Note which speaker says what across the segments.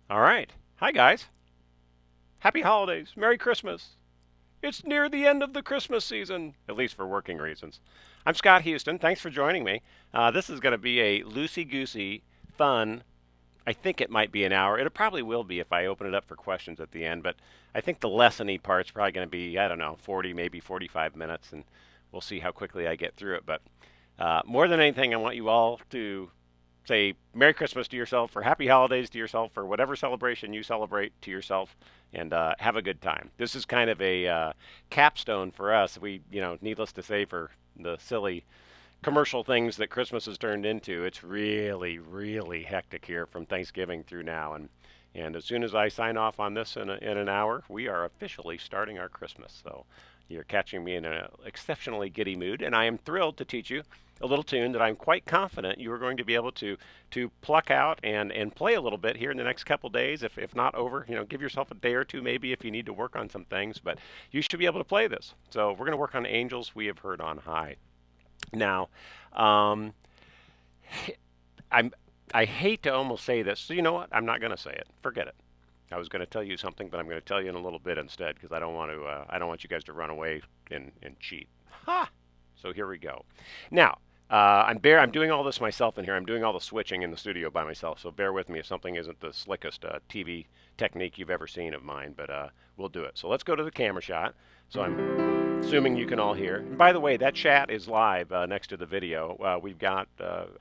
Speaker 1: All right. Hi, guys. Happy holidays. Merry Christmas. It's near the end of the Christmas season, at least for working reasons. I'm Scott Houston. Thanks for joining me. This is going to be a loosey goosey, fun. I think it might be an hour. It probably will be if I open it up for questions at the end, but I think the lessony part's probably going to be, I don't know, 40, maybe 45 minutes, and we'll see how quickly I get through it. But more than anything, I want you all to say Merry Christmas to yourself or Happy Holidays to yourself or whatever celebration you celebrate to yourself and have a good time. This is kind of a capstone for us. Needless to say, for the silly commercial things that Christmas has turned into, it's really, really hectic here from Thanksgiving through now. And as soon as I sign off on this in an hour, we are officially starting our Christmas. So you're catching me in an exceptionally giddy mood, and I am thrilled to teach you a little tune that I'm quite confident you are going to be able to pluck out and play a little bit here in the next couple days. If not over, give yourself a day or two maybe if you need to work on some things, but you should be able to play this. So we're going to work on Angels We Have Heard on High. Now, um, I'm I hate to almost say this. So you know what? I'm not going to say it. Forget it. I was going to tell you something, but I'm going to tell you in a little bit instead because I don't want to. I don't want you guys to run away and cheat. Ha! So here we go. Now, I'm doing all this myself in here. I'm doing all the switching in the studio by myself. So bear with me if something isn't the slickest TV technique you've ever seen of mine, but we'll do it. So let's go to the camera shot. So I'm assuming you can all hear. And by the way, that chat is live next to the video. We've got,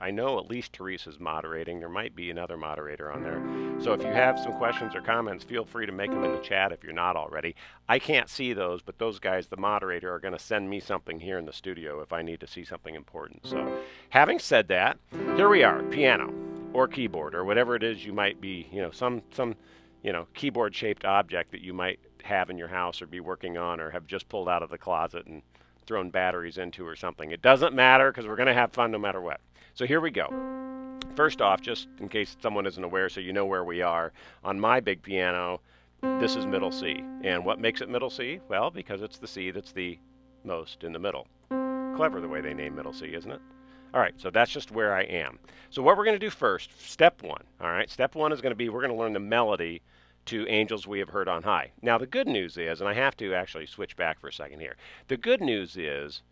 Speaker 1: I know at least Teresa's moderating. There might be another moderator on there. So if you have some questions or comments, feel free to make them in the chat if you're not already. I can't see those, but those guys, the moderator, are going to send me something here in the studio if I need to see something important. So having said that, here we are, piano or keyboard or whatever it is you might be, some keyboard shaped object that you might have in your house or be working on or have just pulled out of the closet and thrown batteries into or something. It doesn't matter because we're going to have fun no matter what. So here we go. First off, just in case someone isn't aware so you know where we are, on my big piano, this is middle C. And what makes it middle C? Well, because it's the C that's the most in the middle. Clever the way they name middle C, isn't it? All right, so that's just where I am. So what we're going to do first, step one, all right? Step one is going to be we're going to learn the melody to Angels We Have Heard on High. Now, the good news is, and I have to actually switch back for a second here, the good news is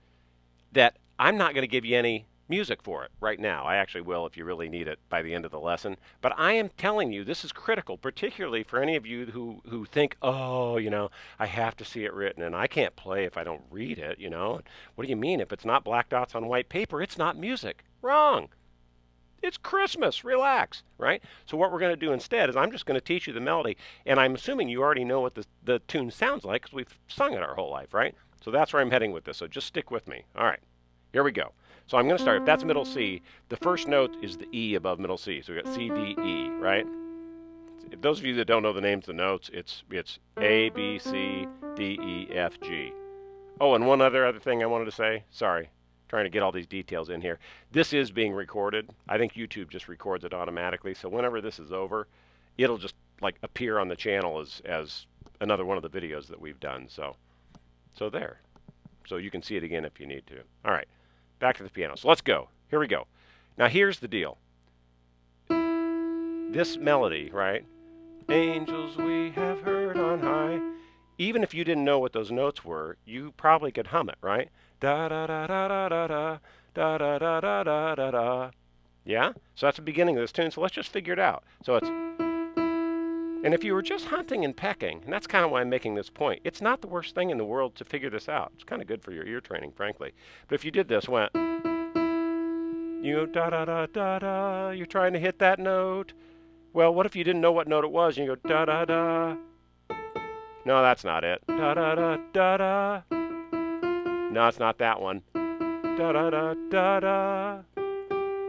Speaker 1: that I'm not going to give you any music for it right now. I actually will if you really need it by the end of the lesson. But I am telling you, this is critical, particularly for any of you who think, oh, I have to see it written and I can't play if I don't read it. What do you mean? If it's not black dots on white paper, it's not music. Wrong. It's Christmas. Relax, right? So what we're going to do instead is I'm just going to teach you the melody, and I'm assuming you already know what the tune sounds like because we've sung it our whole life, right? So that's where I'm heading with this. So just stick with me. All right, here we go. So I'm going to start. If that's middle C, the first note is the E above middle C. So we got C, D, E, right? If those of you that don't know the names of the notes, it's A, B, C, D, E, F, G. Oh, and one other thing I wanted to say. Sorry, trying to get all these details in here. This is being recorded. I think YouTube just records it automatically. So whenever this is over, it'll just like appear on the channel as another one of the videos that we've done. So there. So you can see it again if you need to. All right, back to the piano. So let's go. Here we go. Now here's the deal. This melody, right? Angels we have heard on high. Even if you didn't know what those notes were, you probably could hum it, right? Da da da da da da da da da da da da da da. Yeah? So that's the beginning of this tune. So let's just figure it out. So it's and if you were just hunting and pecking, and that's kind of why I'm making this point, it's not the worst thing in the world to figure this out. It's kind of good for your ear training, frankly. But if you did this, went da da da da da, you're trying to hit that note. Well, what if you didn't know what note it was? And you go da da da. No, that's not it. Da da da da da. No, it's not that one. Da da da da da.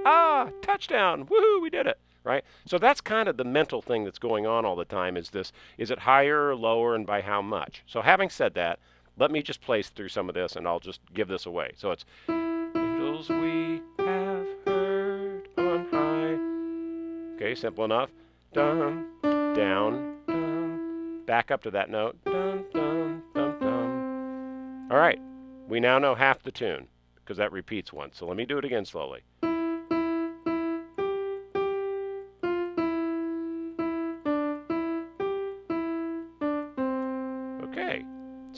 Speaker 1: Ah, touchdown! Woohoo! We did it. Right. So that's kind of the mental thing that's going on all the time. Is it higher or lower, and by how much? So having said that, let me just play through some of this, and I'll just give this away. So it's angels we have heard on high. Okay, simple enough. Dum down. Back up to that note. Dum, dum, dum, dum. All right, we now know half the tune because that repeats once. So let me do it again slowly.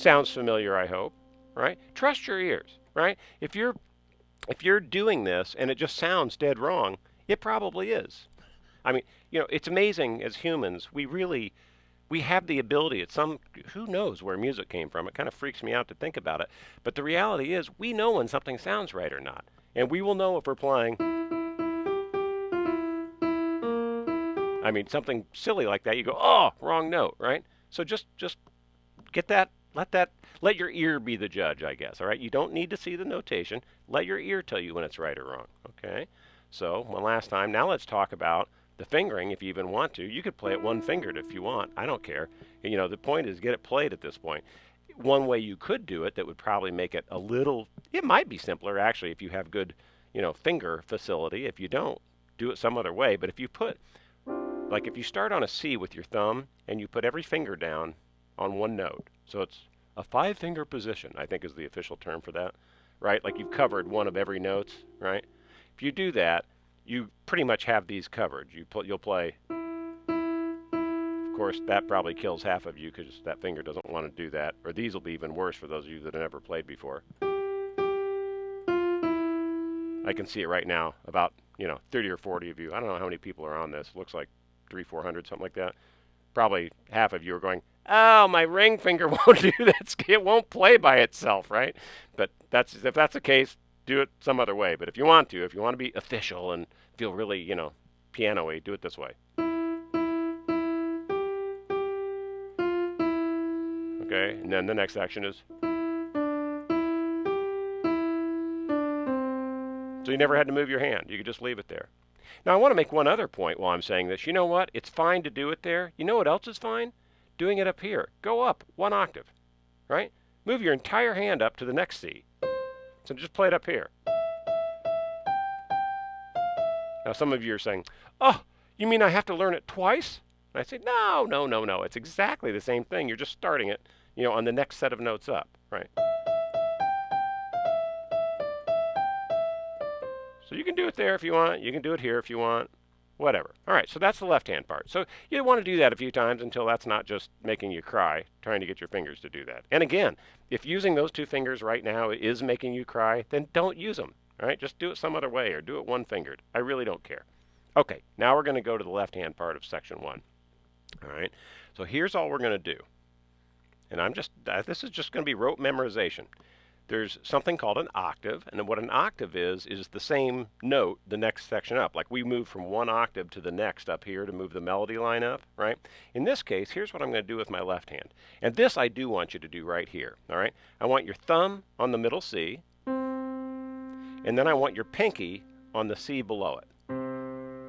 Speaker 1: sounds familiar, I hope, right? Trust your ears, right? If you're doing this and it just sounds dead wrong, it probably is. I mean, it's amazing as humans, we have the ability at some who knows where music came from. It kind of freaks me out to think about it. But the reality is we know when something sounds right or not. And we will know if we're playing something silly like that. You go, "Oh, wrong note," right? So just get that let your ear be the judge, I guess. All right? You don't need to see the notation. Let your ear tell you when it's right or wrong, okay? So, one last time. Now let's talk about the fingering, if you even want to. You could play it one fingered if you want. I don't care. The point is get it played at this point. One way you could do it that would probably make it it might be simpler actually if you have good, finger facility. If you don't, do it some other way. But if you start on a C with your thumb and you put every finger down on one note, so it's a 5-finger position, I think is the official term for that, right? Like you've covered one of every notes, right? If you do that, you pretty much have these covered. You'll play. Of course, that probably kills half of you because that finger doesn't want to do that. Or these will be even worse for those of you that have never played before. I can see it right now. About 30 or 40 of you. I don't know how many people are on this. Looks like 300-400, something like that. Probably half of you are going, "Oh, my ring finger won't do that. It won't play by itself," right? But if that's the case, do it some other way. But if you want to be official and feel really, piano-y, do it this way. Okay, and then the next action is. So you never had to move your hand. You could just leave it there. Now I want to make one other point while I'm saying this. You know what? It's fine to do it there. You know what else is fine? Doing it up here. Go up 1 octave, right? Move your entire hand up to the next C. So just play it up here. Now some of you are saying, "Oh, you mean I have to learn it twice?" And I say, no, no, no, no. It's exactly the same thing. You're just starting it, on the next set of notes up, right? So you can do it there if you want. You can do it here if you want. Whatever. All right, so that's the left-hand part. So you want to do that a few times until that's not just making you cry, trying to get your fingers to do that. And again, if using those 2 fingers right now is making you cry, then don't use them. All right, just do it some other way or do it one-fingered. I really don't care. Okay, now we're going to go to the left-hand part of section 1. All right, so here's all we're going to do. And this is just going to be rote memorization. There's something called an octave, and what an octave is the same note the next section up. Like we move from 1 octave to the next up here to move the melody line up, right? In this case, here's what I'm going to do with my left hand. And this I do want you to do right here, all right? I want your thumb on the middle C, and then I want your pinky on the C below it.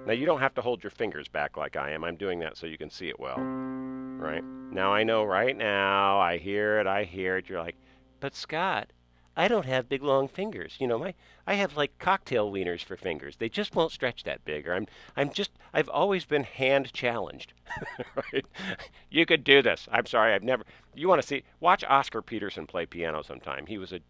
Speaker 1: Now you don't have to hold your fingers back like I am. I'm doing that so you can see it well, right? Now I know right now, I hear it. You're like, "But Scott, I don't have big long fingers. I have like cocktail wieners for fingers. They just won't stretch that big." Or I've always been hand challenged. Right? You could do this. I'm sorry, you want to watch Oscar Peterson play piano sometime. He was a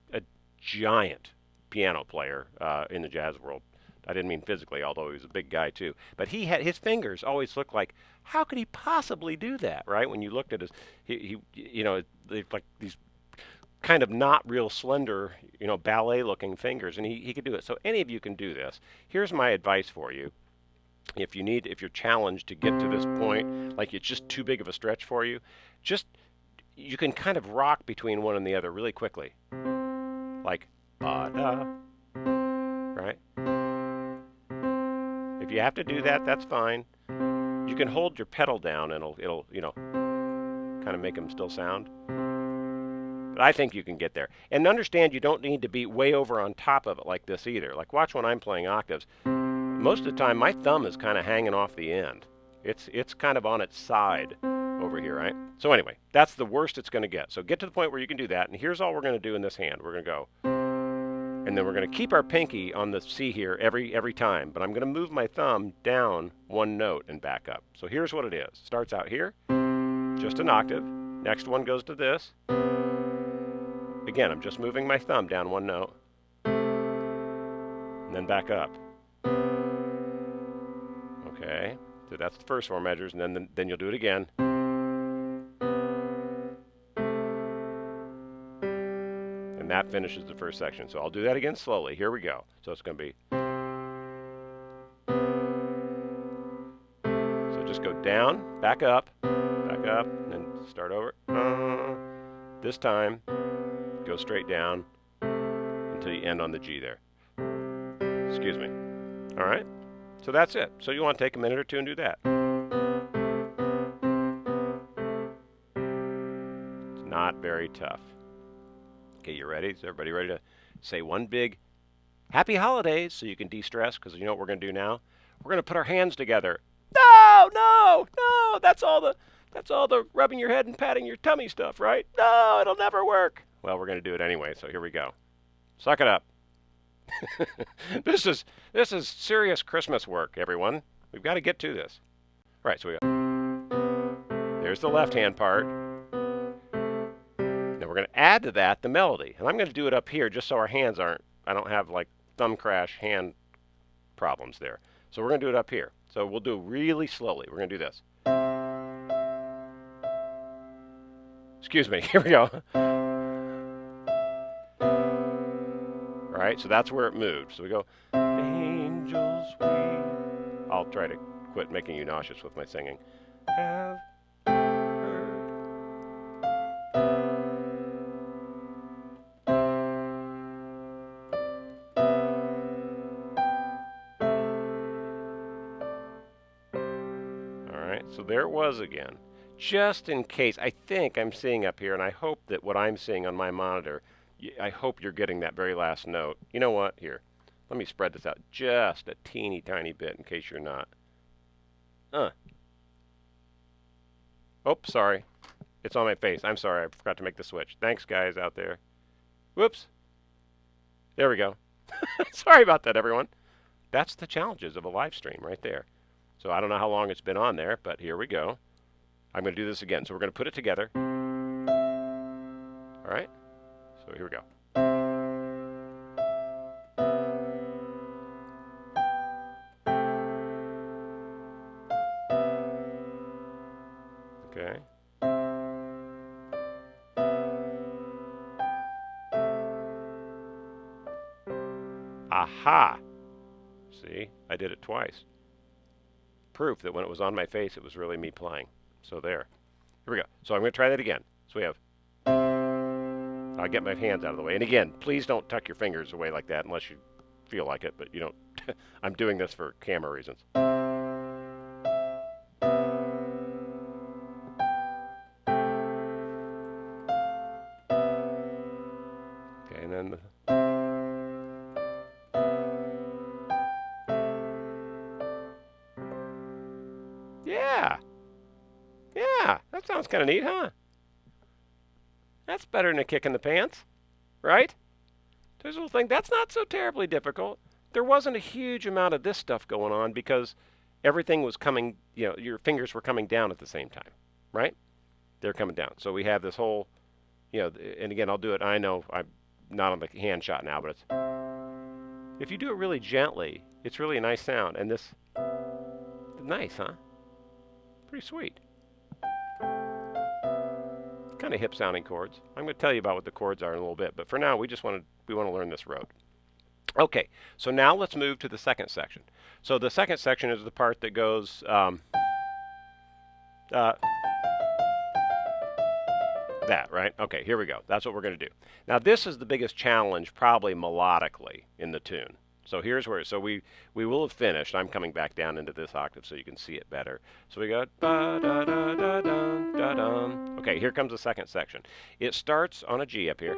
Speaker 1: giant piano player in the jazz world. I didn't mean physically, although he was a big guy too. But his fingers always looked like, how could he possibly do that, right? When you looked at they're like these kind of not real slender, ballet-looking fingers, and he could do it. So any of you can do this. Here's my advice for you. If you're challenged to get to this point, like it's just too big of a stretch for you, you can kind of rock between one and the other really quickly. Like, ba-da, right? If you have to do that, that's fine. You can hold your pedal down and it'll kind of make them still sound. But I think you can get there. And understand you don't need to be way over on top of it like this either. Like watch when I'm playing octaves. Most of the time my thumb is kind of hanging off the end. It's kind of on its side over here, right? So anyway, that's the worst it's going to get. So get to the point where you can do that. And here's all we're going to do in this hand. We're going to go. And then we're going to keep our pinky on the C here every time. But I'm going to move my thumb down 1 note and back up. So here's what it is. Starts out here. Just an octave. Next one goes to this. Again, I'm just moving my thumb down 1 note. And then back up. Okay. So that's the first 4 measures. And then you'll do it again. and that finishes the first section. So I'll do that again slowly. Here we go. So it's going to be. So just go down, back up, and then start over. This time, go straight down until you end on the G there. Excuse me. All right? So that's it. So you want to take a minute or two and do that. It's not very tough. Okay, you ready? Is everybody ready to say one big happy holidays so you can de-stress? Because you know what we're going to do now? We're going to put our hands together. No, no, no. That's all the rubbing your head and patting your tummy stuff, right? No, it'll never work. Well, we're going to do it anyway, so here we go. Suck it up. This is serious Christmas work, everyone. We've got to get to this. All right, so there's the left hand part. Now we're going to add to that the melody. And I'm going to do it up here just so our hands I don't have like thumb crash hand problems there. So we're going to do it up here. So we'll do it really slowly. We're going to do this. Excuse me, here we go. All right, so that's where it moved. So we go, angels we. I'll try to quit making you nauseous with my singing. Have heard. All right, so there it was again. Just in case, I think I'm seeing up here, and I hope that what I'm seeing on my monitor, I hope you're getting that very last note. You know what? Here, let me spread this out just a teeny tiny bit in case you're not. Oops, sorry. It's on my face. I'm sorry. I forgot to make the switch. Thanks, guys out there. Whoops. There we go. Sorry about that, everyone. That's the challenges of a live stream right there. So I don't know how long it's been on there, but here we go. I'm going to do this again. So we're going to put it together. All right? So here we go. Okay. Aha! See, I did it twice. Proof that when it was on my face, it was really me playing. So there. Here we go. So I'm going to try that again. So we have. I'll get my hands out of the way. And again, please don't tuck your fingers away like that unless you feel like it, but you don't. I'm doing this for camera reasons. Okay, and then yeah. Yeah, that sounds kind of neat, huh? That's better than a kick in the pants, right? There's a little thing. That's not so terribly difficult. There wasn't a huge amount of this stuff going on because everything was coming, your fingers were coming down at the same time, right? They're coming down. So we have this whole, and again, I'll do it. I know I'm not on the hand shot now, but if you do it really gently, it's really a nice sound. And this, nice, huh? Pretty sweet. Kind of hip sounding chords. I'm going to tell you about what the chords are in a little bit, but for now we want to learn this road. Okay, so now let's move to the second section. So the second section is the part that goes that, right? Okay, here we go. That's what we're going to do. Now this is the biggest challenge probably melodically in the tune. So here's where, so we will have finished. I'm coming back down into this octave so you can see it better. So we got ba da da da dum da dum. Okay, here comes the second section. It starts on a G up here.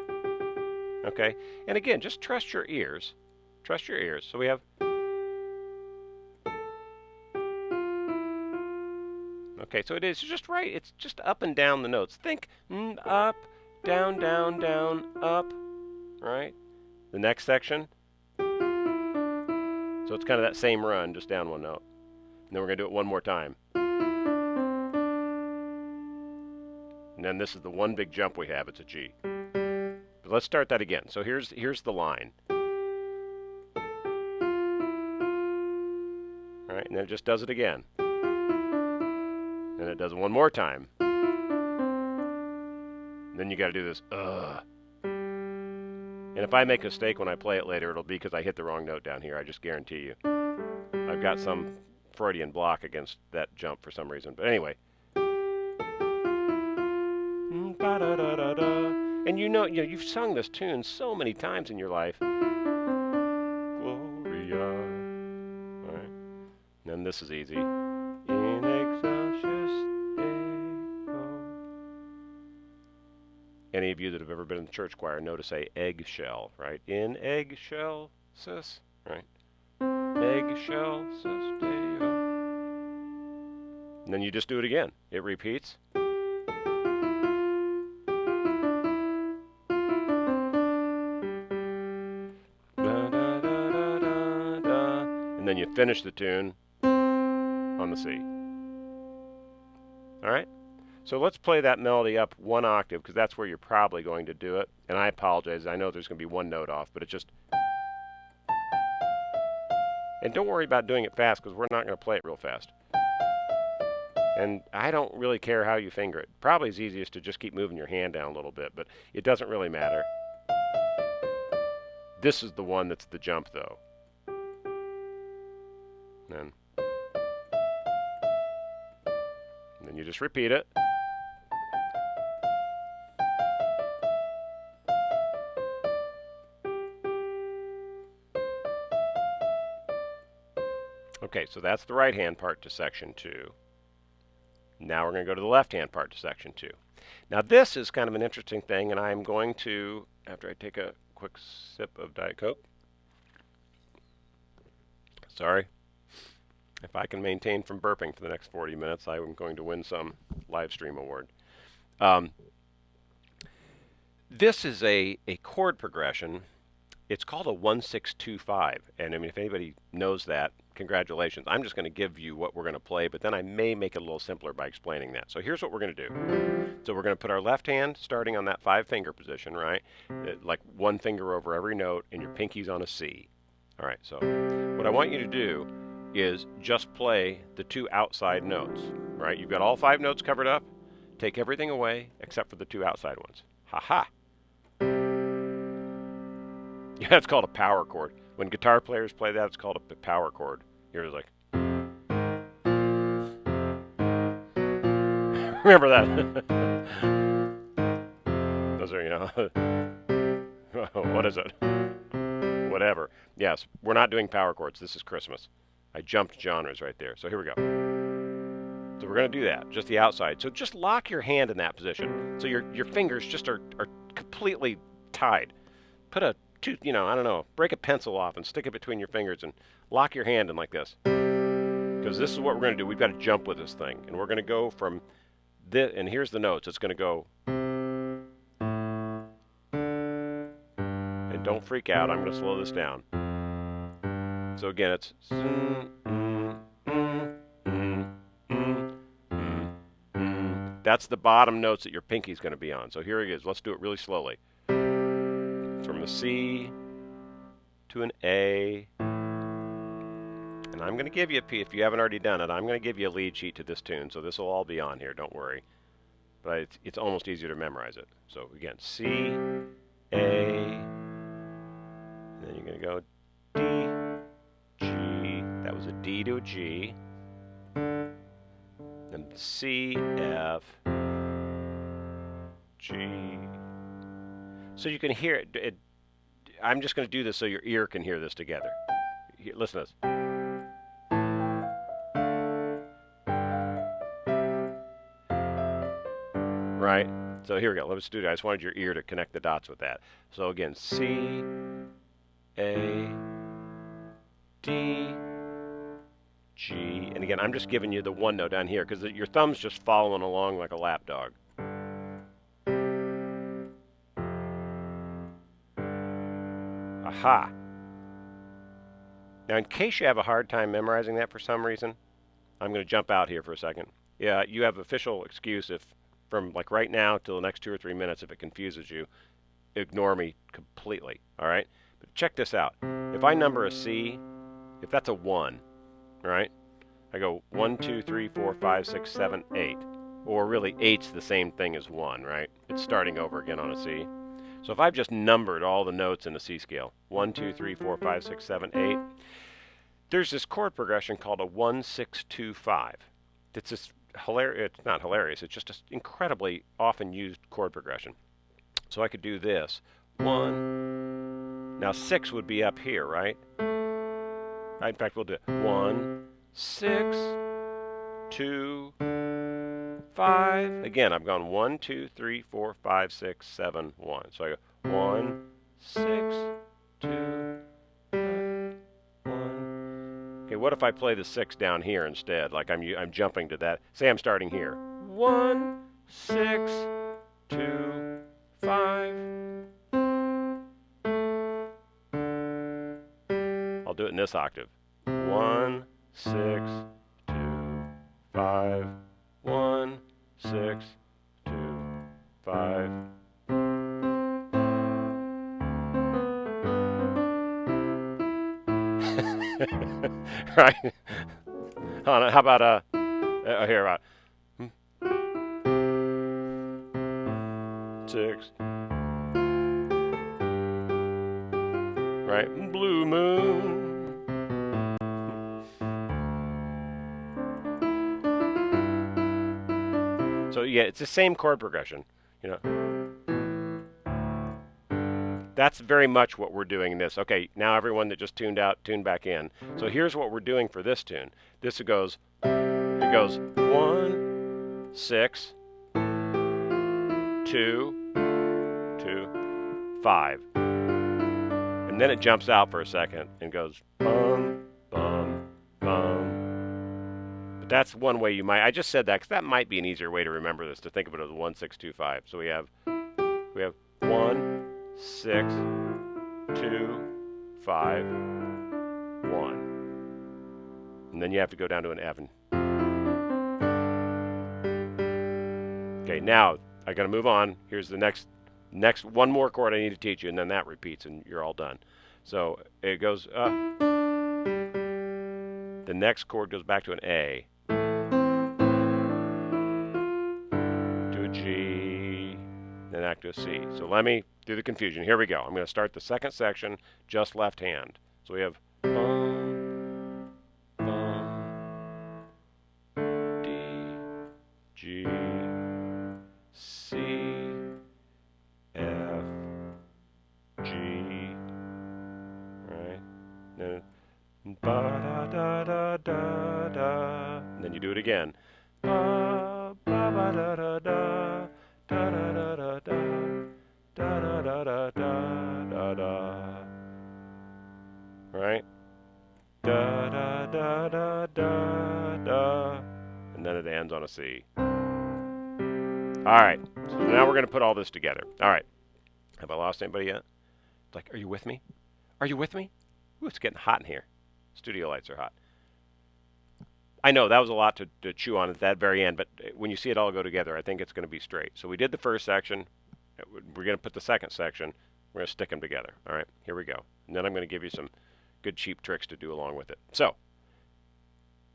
Speaker 1: Okay, and again, just trust your ears. Trust your ears. So we have. Okay, so it is just right. It's just up and down the notes. Think up, down, down, down, up. Right. The next section. So it's kind of that same run, just down one note. And then we're going to do it one more time. And then this is the one big jump we have. It's a G. But let's start that again. So here's the line. All right, and then it just does it again. And it does it one more time. And then you got to do this. And if I make a mistake when I play it later, it'll be because I hit the wrong note down here. I just guarantee you. I've got some Freudian block against that jump for some reason. But anyway. And you've sung this tune so many times in your life. Gloria. All right. And then this is easy. In excelsis Deo. Any of you that have ever been in the church choir know to say eggshell, right? In eggshell sis, right? Eggshell sis Deo. And then you just do it again. It repeats. And then you finish the tune on the C. All right? So let's play that melody up one octave, because that's where you're probably going to do it. And I apologize. I know there's going to be one note off, but it's just... And don't worry about doing it fast, because we're not going to play it real fast. And I don't really care how you finger it. Probably it's easiest to just keep moving your hand down a little bit, but it doesn't really matter. This is the one that's the jump, though. And then you just repeat it. Okay, so that's the right hand part to section 2. Now we're going to go to the left hand part to section 2. Now this is kind of an interesting thing, and I'm going to, after I take a quick sip of Diet Coke. Sorry. If I can maintain from burping for the next 40 minutes, I am going to win some live stream award. This is a chord progression. It's called a 1-6-2-5. And I mean, if anybody knows that, congratulations. I'm just going to give you what we're going to play, but then I may make it a little simpler by explaining that. So here's what we're going to do. So we're going to put our left hand starting on that 5-finger position, right? Like one finger over every note, and your pinky's on a C. All right, so what I want you to do is just play the 2 outside notes, right? You've got all 5 notes covered up. Take everything away except for the 2 outside ones. Ha-ha. Yeah, it's called a power chord. When guitar players play that, it's called a power chord. You're just like... Remember that. Those are, what is it? Whatever. Yes, we're not doing power chords. This is Christmas. I jumped genres right there. So here we go. So we're going to do that, just the outside. So just lock your hand in that position. So your fingers just are completely tied. Put a I don't know, break a pencil off and stick it between your fingers and lock your hand in like this. Because this is what we're going to do. We've got to jump with this thing. And we're going to go from this, and here's the notes. It's going to go. And don't freak out. I'm going to slow this down. So again, it's... That's the bottom notes that your pinky's going to be on. So here it is. Let's do it really slowly. From a C to an A. And I'm going to give you a P. If you haven't already done it, I'm going to give you a lead sheet to this tune. So this will all be on here. Don't worry. But it's almost easier to memorize it. So again, C, A. And then you're going to go D, G. That was a D to a G. Then C, F, G. So you can hear it. I'm just going to do this so your ear can hear this together. Listen to this. Right? So here we go. Let's do that. I just wanted your ear to connect the dots with that. So again, C, A, D, G. And again, I'm just giving you the one note down here because your thumb's just following along like a lap dog. Aha. Now, in case you have a hard time memorizing that for some reason, I'm going to jump out here for a second. Yeah, you have official excuse if from like right now till the next 2 or 3 minutes, if it confuses you, ignore me completely, all right? But check this out. If I number a C, if that's a 1, all right? I go 1, 2, 3, 4, 5, 6, 7, 8. Or really, 8's the same thing as 1, right? It's starting over again on a C. So if I've just numbered all the notes in the C scale, 1, 2, 3, 4, 5, 6, 7, 8, there's this chord progression called a 1, 6, 2, 5. It's just hilarious. It's not hilarious. It's just an incredibly often used chord progression. So I could do this. 1. Now 6 would be up here, right? In fact, we'll do it. 1, 6, 2, 5. Again, I've gone 1, 2, 3, 4, 5, 6, 7, 1. So I go 1, 6, 2, 5, 1. Okay, what if I play the 6 down here instead? Like I'm jumping to that. Say I'm starting here. 1, 6, 2, 5. I'll do it in this octave. 1, 6, 2, 5. 1, 6, 2, 5. Right? How about here about 6. Right? Blue moon. So yeah, it's the same chord progression, you know. That's very much what we're doing in this. Okay, now everyone that just tuned out, tune back in. So here's what we're doing for this tune. It goes 1, 6, 2, 2, 5. And then it jumps out for a second and goes bum, bum, bum. But that's one way you might, I just said that because that might be an easier way to remember this, to think of it as 1, 6, 2, 5. So we have 1, 6, 2, 5, 1. And then you have to go down to an F. Okay, now I got to move on. Here's the next one more chord I need to teach you, and then that repeats, and you're all done. So it goes up. The next chord goes back to an A, to a G, then back to a C. So let me do the confusion. Here we go. I'm going to start the second section just left hand. So we have bum, bum, D, G, C, F, G, right? Then ba da da da da da. And then you do it again. Ba ba ba da da da da da da da da da da da da da. Right? Da da da da da da. And then it ends on a C. All right. So now we're going to put all this together. All right. Have I lost anybody yet? It's like, are you with me? Are you with me? Ooh, it's getting hot in here. Studio lights are hot. I know that was a lot to chew on at that very end, but when you see it all go together, I think it's going to be straight. So we did the first section. We're going to put the second section. We're going to stick them together. All right, here we go. And then I'm going to give you some good cheap tricks to do along with it. So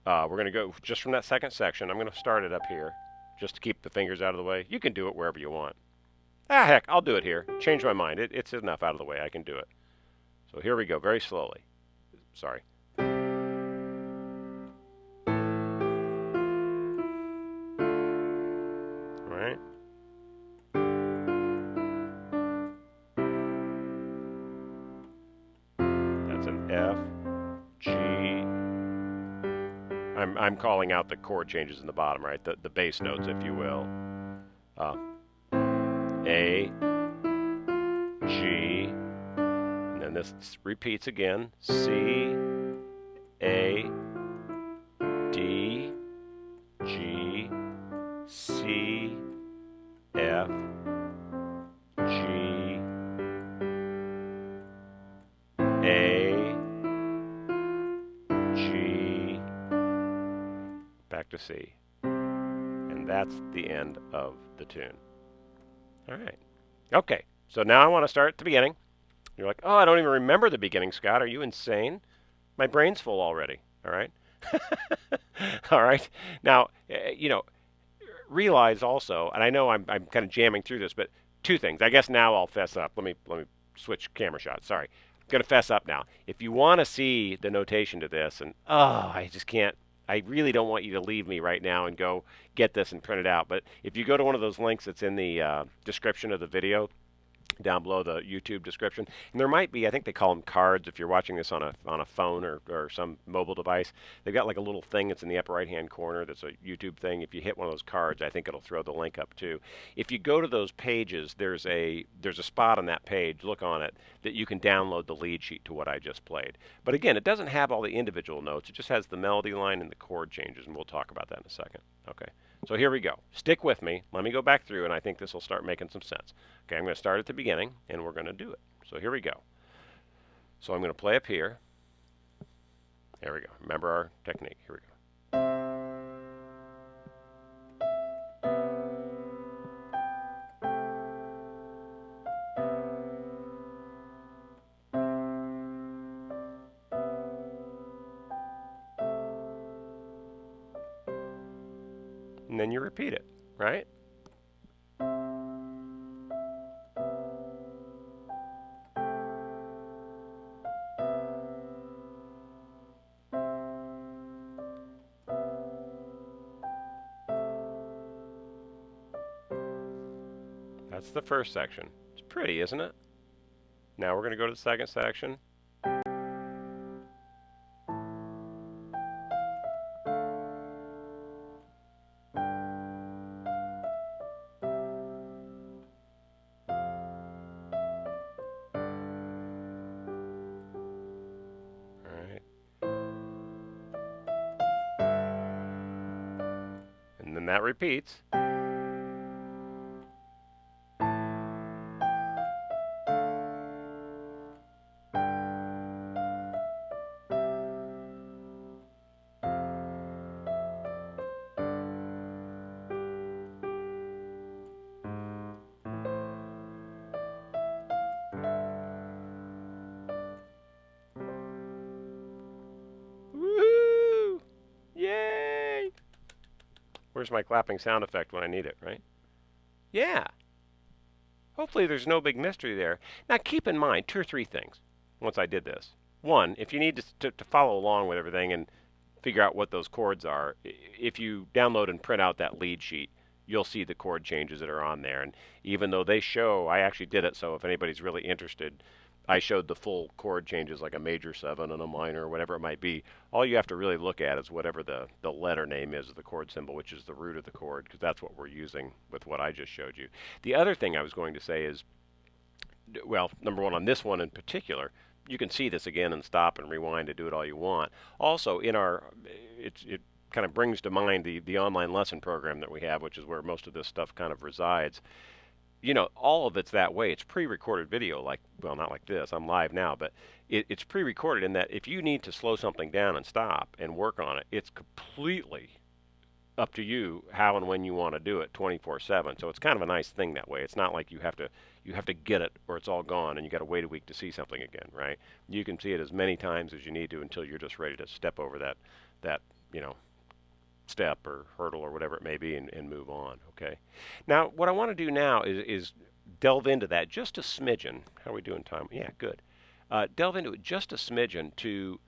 Speaker 1: we're going to go just from that second section. I'm going to start it up here just to keep the fingers out of the way. You can do it wherever you want. Ah, heck, I'll do it here. Change my mind. It's enough out of the way. I can do it. So here we go, very slowly. Sorry. Right. That's an F, G. I'm calling out the chord changes in the bottom, right? The bass notes, if you will. A, G, and then this repeats again. C, A, D, G, C, F, G, A, G, back to C. And that's the end of the tune. All right. Okay, so now I want to start at the beginning. You're like, oh, I don't even remember the beginning, Scott. Are you insane? My brain's full already. All right. All right. Now, realize also, and I know I'm kind of jamming through this, but two things. I guess now I'll fess up. Let me switch camera shots. Sorry. I'm going to fess up now. If you want to see the notation to this, and I just can't. I really don't want you to leave me right now and go get this and print it out. But if you go to one of those links that's in the description of the video, down below the YouTube description. And there might be, I think they call them cards if you're watching this on a phone or some mobile device. They've got like a little thing that's in the upper right hand corner that's a YouTube thing. If you hit one of those cards, I think it'll throw the link up too. If you go to those pages, there's a spot on that page, look on it, that you can download the lead sheet to what I just played. But again, it doesn't have all the individual notes. It just has the melody line and the chord changes, and we'll talk about that in a second. Okay. So here we go. Stick with me. Let me go back through, and I think this will start making some sense. Okay, I'm going to start at the beginning, and we're going to do it. So here we go. So I'm going to play up here. There we go. Remember our technique. Here we go. And then you repeat it, right? That's the first section. It's pretty, isn't it? Now we're going to go to the second section. And then that repeats. Woohoo! Yay! Where's my clapping sound effect when I need it, right? Yeah. Hopefully there's no big mystery there. Now keep in mind 2 or 3 things once I did this. One, if you need to follow along with everything and figure out what those chords are, if you download and print out that lead sheet, you'll see the chord changes that are on there. And even though they show, I actually did it, so if anybody's really interested, I showed the full chord changes like a major 7 and a minor, whatever it might be. All you have to really look at is whatever the letter name is of the chord symbol, which is the root of the chord, because that's what we're using with what I just showed you. The other thing I was going to say is, well, number one, on this one in particular, you can see this again and stop and rewind to do it all you want. Also, in our, it kind of brings to mind the online lesson program that we have, which is where most of this stuff kind of resides. You know, all of it's that way. It's pre-recorded video, like, well, not like this. I'm live now, but it's pre-recorded in that if you need to slow something down and stop and work on it, it's completely up to you how and when you want to do it 24/7. So it's kind of a nice thing that way. It's not like you have to get it or it's all gone and you got to wait a week to see something again, right? You can see it as many times as you need to until you're just ready to step over that step or hurdle or whatever it may be and move on, okay? Now, what I want to do now is delve into that just a smidgen. How are we doing time? Yeah, good. Delve into it just a smidgen to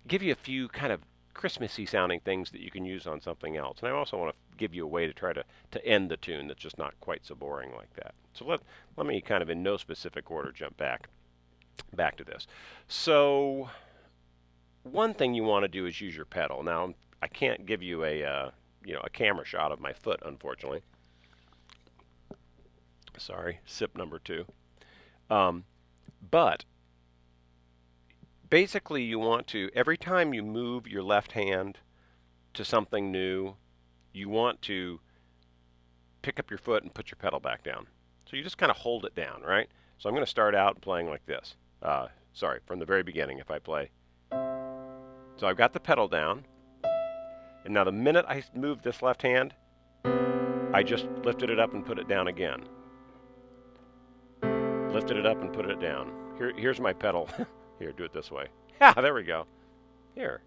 Speaker 1: give you a few kind of Christmassy sounding things that you can use on something else. And I also want to give you a way to try to end the tune that's just not quite so boring like that. So let me kind of in no specific order jump back to this. So one thing you want to do is use your pedal. Now, I can't give you a camera shot of my foot, unfortunately. Sorry, sip number 2. But basically you want to, every time you move your left hand to something new, you want to pick up your foot and put your pedal back down. So you just kind of hold it down, right? So I'm going to start out playing like this. Sorry, from the very beginning if I play. So I've got the pedal down. And now the minute I move this left hand, I just lifted it up and put it down again. Lifted it up and put it down. Here's my pedal. Here, do it this way. Yeah, there we go. Here,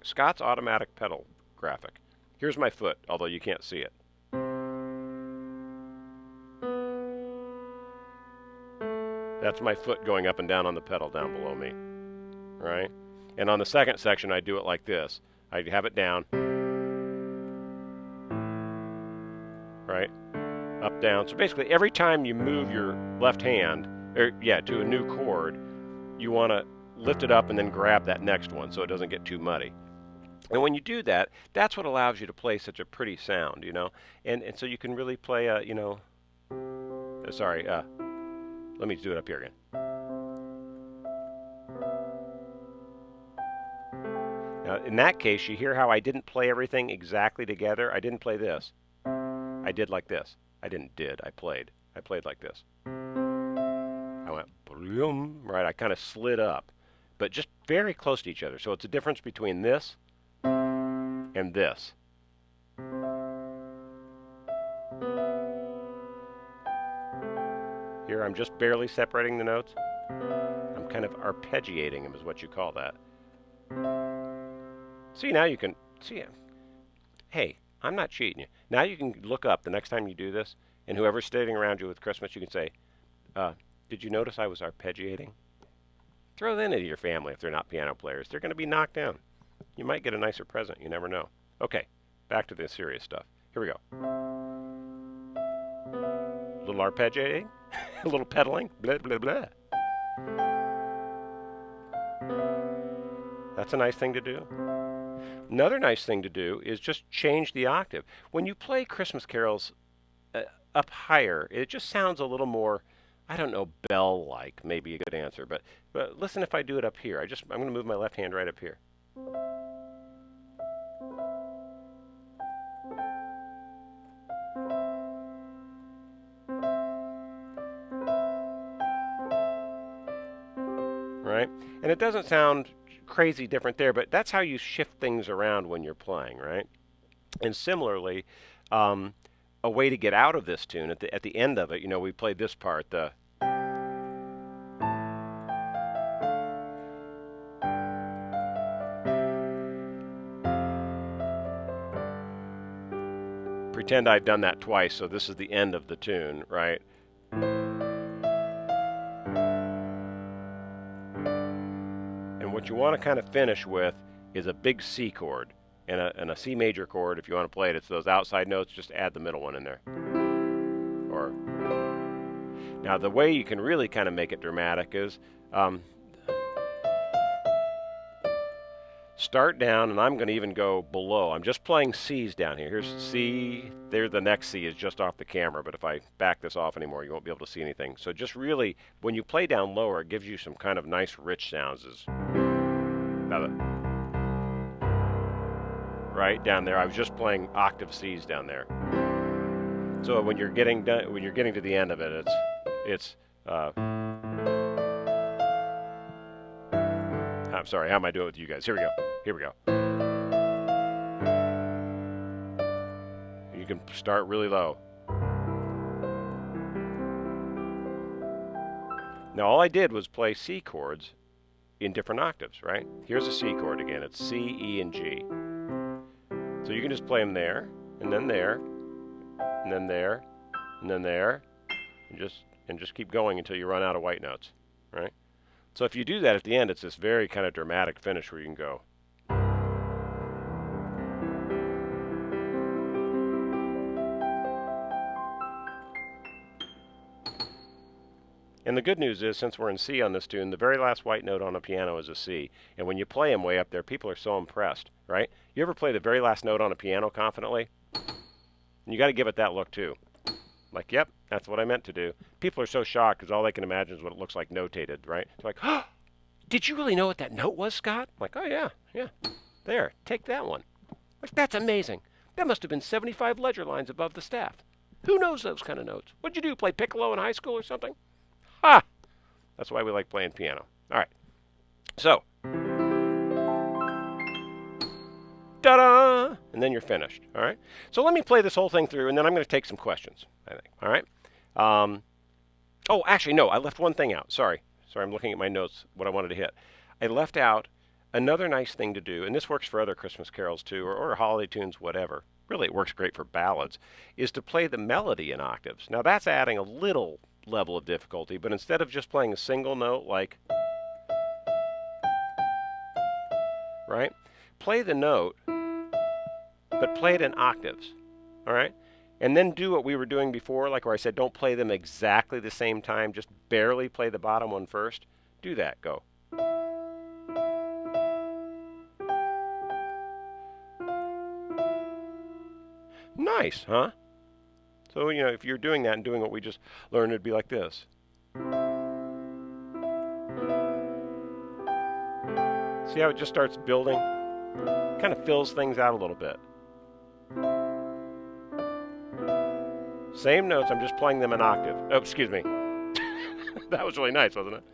Speaker 1: Scott's automatic pedal graphic. Here's my foot, although you can't see it. That's my foot going up and down on the pedal down below me, right? And on the second section, I do it like this. I have it down, right? Up, down. So basically, every time you move your left hand, to a new chord, you want to lift it up and then grab that next one so it doesn't get too muddy. And when you do that, that's what allows you to play such a pretty sound, you know? And so you can really play a, let me do it up here again. Now, in that case, you hear how I didn't play everything exactly together? I didn't play this. I did like this. I played. I played like this. I went, boom, right? I kind of slid up, but just very close to each other. So it's a difference between this and this. Here, I'm just barely separating the notes. I'm kind of arpeggiating them is what you call that. See, now you can see it. Hey, I'm not cheating you. Now you can look up the next time you do this, and whoever's standing around you with Christmas, you can say, did you notice I was arpeggiating? Throw that into your family if they're not piano players. They're going to be knocked down. You might get a nicer present. You never know. Okay, back to the serious stuff. Here we go. A little arpeggiating, a little pedaling, blah, blah, blah. That's a nice thing to do. Another nice thing to do is just change the octave. When you play Christmas carols up higher, it just sounds a little more, I don't know, bell-like, maybe a good answer. But listen if I do it up here. I'm going to move my left hand right up here. Right? And it doesn't sound crazy different there, but that's how you shift things around when you're playing, right? And similarly, a way to get out of this tune at the end of it, you know, we played this part, the pretend I've done that twice, so this is the end of the tune, right? What you want to kind of finish with is a big C chord and a C major chord. If you want to play it, it's those outside notes. Just add the middle one in there. Or now the way you can really kind of make it dramatic is start down, and I'm going to even go below. I'm just playing C's down here. Here's C. There, the next C is just off the camera, but if I back this off anymore, you won't be able to see anything. So just really, when you play down lower, it gives you some kind of nice, rich sounds. Right down there, I was just playing octave C's down there. So when you're getting to the end of it, I'm sorry, how am I doing with you guys? Here we go. You can start really low. Now all I did was play C chords in different octaves, right? Here's a C chord again. It's C, E, and G. So you can just play them there, and then there, and then there, and then there, and just keep going until you run out of white notes, right? So if you do that at the end, it's this very kind of dramatic finish where you can go. And the good news is, since we're in C on this tune, the very last white note on a piano is a C. And when you play them way up there, people are so impressed, right? You ever play the very last note on a piano confidently? And you got to give it that look too. Like, yep, that's what I meant to do. People are so shocked because all they can imagine is what it looks like notated, right? They're like, oh, did you really know what that note was, Scott? I'm like, oh, yeah. There, take that one. Like, that's amazing. That must have been 75 ledger lines above the staff. Who knows those kind of notes? What'd you do, play piccolo in high school or something? Ha! That's why we like playing piano. All right. So, ta-da! And then you're finished. All right. So let me play this whole thing through, and then I'm going to take some questions, I think. All right. Oh, actually, no. I left one thing out. Sorry, I'm looking at my notes, what I wanted to hit. I left out another nice thing to do, and this works for other Christmas carols too, or holiday tunes, whatever. really it works great for ballads, is to play the melody in octaves. Now that's adding a little level of difficulty, but instead of just playing a single note like, right, play the note, but play it in octaves, all right? And then do what we were doing before, like where I said don't play them exactly the same time, just barely play the bottom one first. Do that, go. Nice, huh? So, if you're doing that and doing what we just learned, it'd be like this. See how it just starts building? Kind of fills things out a little bit. Same notes, I'm just playing them in octave. Oh, excuse me. That was really nice, wasn't it?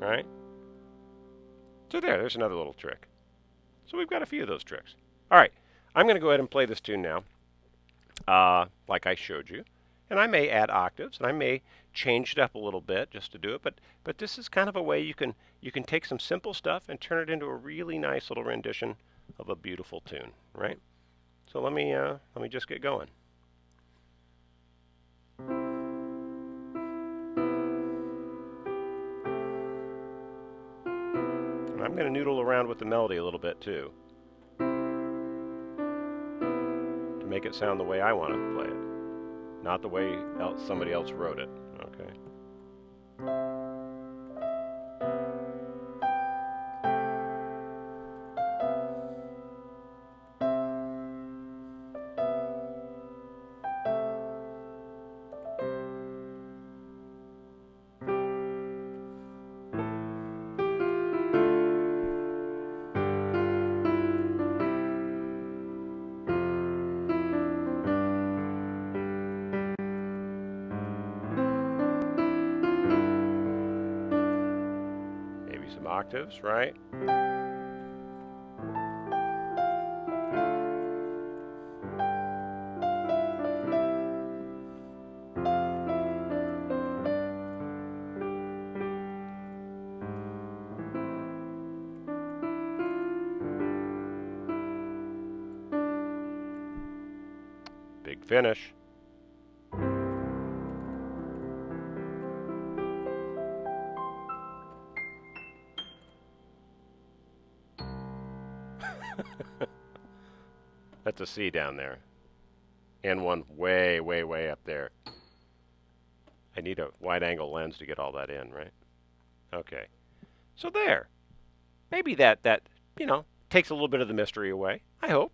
Speaker 1: All right? So there's another little trick. So we've got a few of those tricks. All right, I'm going to go ahead and play this tune now, like I showed you. And I may add octaves, and I may change it up a little bit just to do it. But this is kind of a way you can take some simple stuff and turn it into a really nice little rendition of a beautiful tune, right? So let me just get going. And I'm going to noodle around with the melody a little bit too, to make it sound the way I want to play it, not the way somebody else wrote it. Okay. Maybe some octaves, right? Big finish. That's a C down there. And one way, way, way up there. I need a wide angle lens to get all that in, right? Okay. So there. Maybe that takes a little bit of the mystery away. I hope.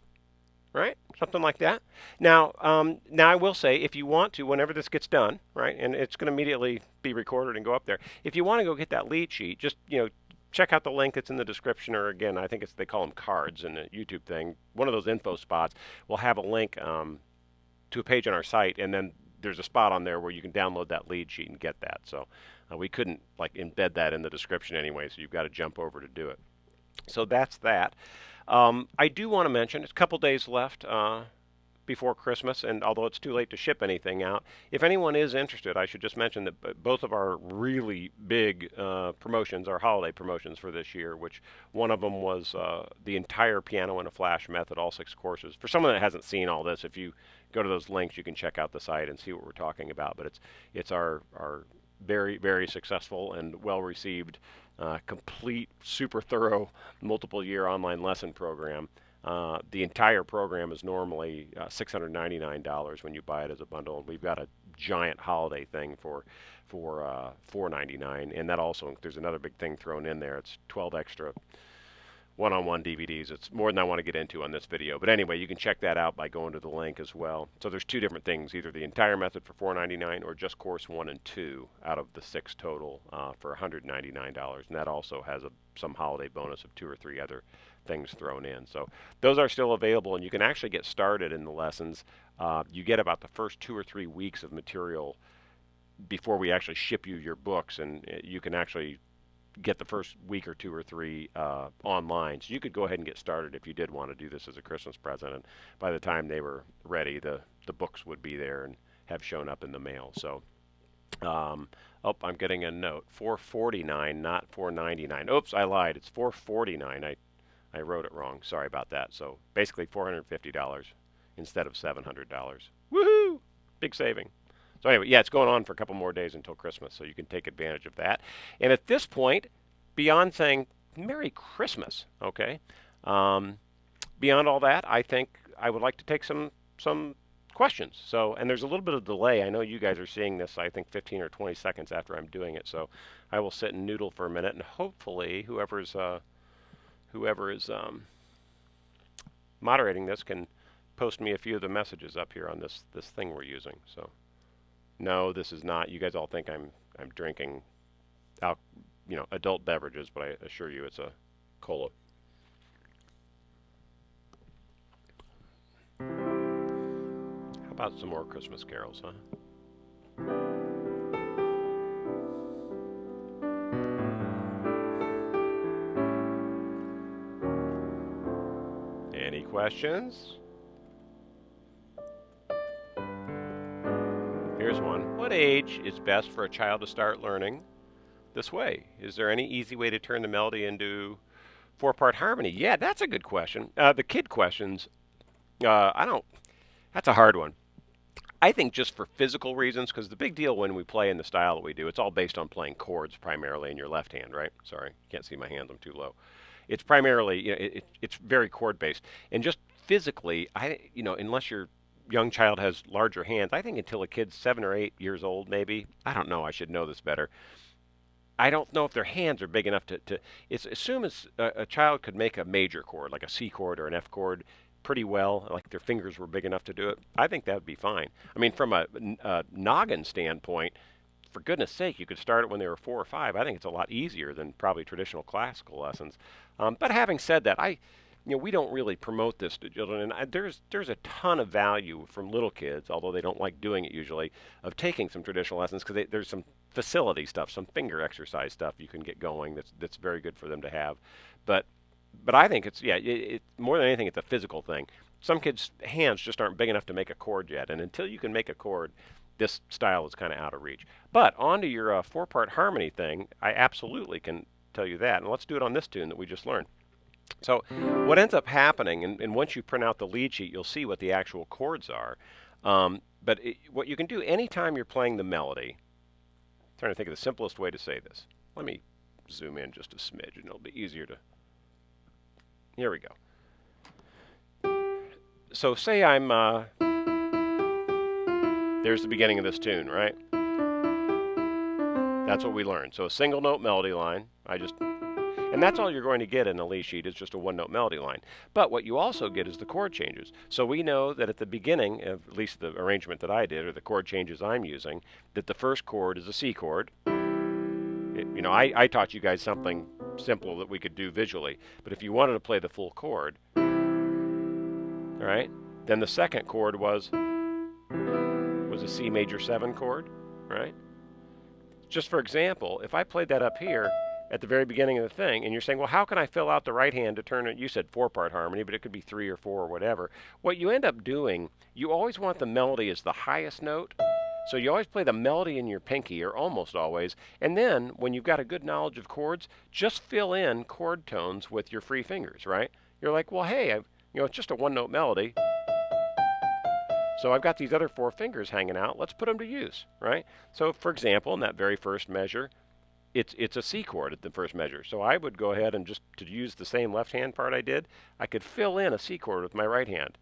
Speaker 1: Right? Something like that. Now I will say, if you want to, whenever this gets done, right, and it's going to immediately be recorded and go up there. If you want to go get that lead sheet, just check out the link that's in the description, or again, I think they call them cards in the YouTube thing. One of those info spots will have a link to a page on our site, and then there's a spot on there where you can download that lead sheet and get that. So we couldn't embed that in the description anyway, so you've got to jump over to do it. So that's that. I do want to mention, it's a couple days left before Christmas, and although it's too late to ship anything out, if anyone is interested, I should just mention that both of our really big promotions, our holiday promotions for this year, which one of them was the entire piano in a flash method, all 6 courses. For someone that hasn't seen all this, if you go to those links, you can check out the site and see what we're talking about. But it's our very, very successful and well-received, complete, super thorough, multiple-year online lesson program. The entire program is normally $699 when you buy it as a bundle, and we've got a giant holiday thing for $499, and that also, there's another big thing thrown in there. It's 12 extra one-on-one DVDs. It's more than I want to get into on this video. But anyway, you can check that out by going to the link as well. So there's 2 different things, either the entire method for $499 or just course 1 and 2 out of the 6 total for $199. And that also has some holiday bonus of 2 or 3 other things thrown in. So those are still available, and you can actually get started in the lessons. You get about the first 2 or 3 weeks of material before we actually ship you your books, and you can actually get the first week or 2 or 3 online. So you could go ahead and get started if you did want to do this as a Christmas present. And by the time they were ready, the books would be there and have shown up in the mail. So, oh, I'm getting a note. $449, not $499. Oops, I lied. It's $449. I wrote it wrong. Sorry about that. So basically $450 instead of $700. Woohoo! Big saving. So anyway, yeah, it's going on for a couple more days until Christmas, so you can take advantage of that. And at this point, beyond saying Merry Christmas, okay, um, beyond all that, I think I would like to take some questions. So, and there's a little bit of delay. I know you guys are seeing this, I think 15 or 20 seconds after I'm doing it. So, I will sit and noodle for a minute, and hopefully, whoever is moderating this can post me a few of the messages up here on this thing we're using. So, no, this is not. You guys all think I'm drinking, adult beverages, but I assure you, it's a cola. How about some more Christmas carols, huh? Any questions? Here's one. What age is best for a child to start learning this way? Is there any easy way to turn the melody into four-part harmony? Yeah, that's a good question. The kid questions, I don't, that's a hard one. I think just for physical reasons, because the big deal when we play in the style that we do, it's all based on playing chords primarily in your left hand, right? Sorry, you can't see my hands, I'm too low. It's primarily, it's very chord based. And just physically, unless your young child has larger hands, I think until a kid's 7 or 8 years old, maybe, I don't know, I should know this better. I don't know if their hands are big enough to it's assume as a child could make a major chord, like a C chord or an F chord, pretty well, like their fingers were big enough to do it. I think that would be fine. I mean, from a noggin standpoint, for goodness sake, you could start it when they were 4 or 5. I think it's a lot easier than probably traditional classical lessons. But having said that, we don't really promote this to children, and there's a ton of value from little kids, although they don't like doing it usually, of taking some traditional lessons because there's some facility stuff, some finger exercise stuff you can get going that's very good for them to have. But I think it more than anything, it's a physical thing. Some kids' hands just aren't big enough to make a chord yet, and until you can make a chord, this style is kind of out of reach. But on to your four-part harmony thing, I absolutely can tell you that, and let's do it on this tune that we just learned. So what ends up happening, and once you print out the lead sheet, you'll see what the actual chords are. What you can do anytime you're playing the melody, I'm trying to think of the simplest way to say this. Let me zoom in just a smidge, and it'll be easier to. Here we go. So say there's the beginning of this tune, right? That's what we learned. So a single note melody line. And that's all you're going to get in a lead sheet is just a one-note melody line. But what you also get is the chord changes. So we know that at the beginning, at least the arrangement that I did, or the chord changes I'm using, that the first chord is a C chord. I taught you guys something simple that we could do visually. But if you wanted to play the full chord, all right, then the second chord was a C major 7 chord, right? Just for example, if I played that up here at the very beginning of the thing, and you're saying, well, how can I fill out the right hand to turn it? You said four-part harmony, but it could be 3 or 4 or whatever. What you end up doing, you always want the melody as the highest note. So you always play the melody in your pinky, or almost always, and then when you've got a good knowledge of chords, just fill in chord tones with your free fingers, right? You're like, well, hey, it's just a one-note melody. So I've got these other 4 fingers hanging out. Let's put them to use, right? So for example, in that very first measure, it's a C chord at the first measure. So I would go ahead and just to use the same left hand part I did, I could fill in a C chord with my right hand.